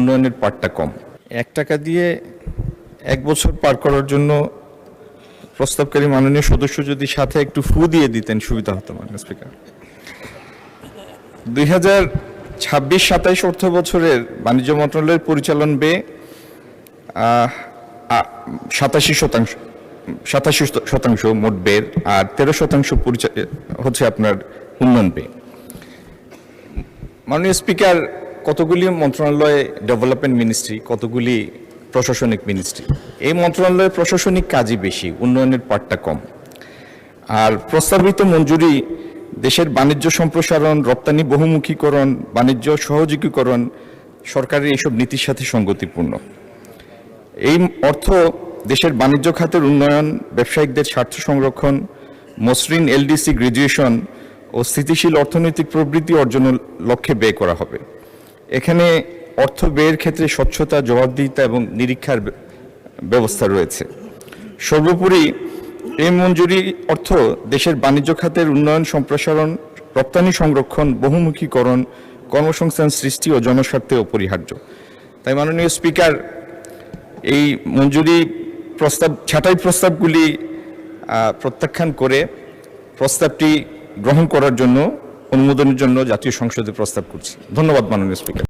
উন্নয়নের পার্টটা কম। 1 টাকা দিয়ে 1 বছর পার করার জন্য প্রস্তাবকারী মাননীয় সদস্য যদি সাথে একটু ফু দিয়ে দিতেন সুবিধা হতো মাননীয় স্পিকার। 2026-27 অর্থ বছরের বাণিজ্য মন্ত্রণালয়ের পরিচালন ব্যয় 87% মোট ব্যয়ের, আর 13% হচ্ছে আপনার উন্নয়ন ব্যয়। মাননীয় স্পিকার, কতগুলি মন্ত্রণালয় ডেভেলপমেন্ট মিনিস্ট্রি, কতগুলি প্রশাসনিক মিনিস্ট্রি। এই মন্ত্রণালয়ের প্রশাসনিক কাজই বেশি, উন্নয়নের পার্টটা কম। আর প্রস্তাবিত মঞ্জুরি দেশের বাণিজ্য সম্প্রসারণ, রপ্তানি বহুমুখীকরণ, বাণিজ্য সহযোগীকরণ সরকারের এইসব নীতির সাথে সঙ্গতিপূর্ণ। এই অর্থ দেশের বাণিজ্য খাতের উন্নয়ন, ব্যবসায়িকদের স্বার্থ সংরক্ষণ, মসৃণ এলডিসি গ্র্যাজুয়েশন ও স্থিতিশীল অর্থনৈতিক প্রবৃদ্ধি অর্জনের লক্ষ্যে ব্যয় করা হবে। এখানে অর্থ ব্যয়ের ক্ষেত্রে স্বচ্ছতা, জবাবদিহিতা এবং নিরীক্ষার ব্যবস্থা রয়েছে। সর্বোপরি এই মঞ্জুরি অর্থ দেশের বাণিজ্য খাতের উন্নয়ন, সম্প্রসারণ, রপ্তানি সংরক্ষণ, বহুমুখীকরণ, কর্মসংস্থান সৃষ্টি ও জনস্বার্থে অপরিহার্য। তাই মাননীয় স্পিকার, এই মঞ্জুরি প্রস্তাব ছাঁটাই প্রস্তাবগুলি প্রত্যাখ্যান করে প্রস্তাবটি গ্রহণ করার জন্য, অনুমোদনের জন্য জাতীয় সংসদে প্রস্তাব করছি। ধন্যবাদ মাননীয় স্পিকার।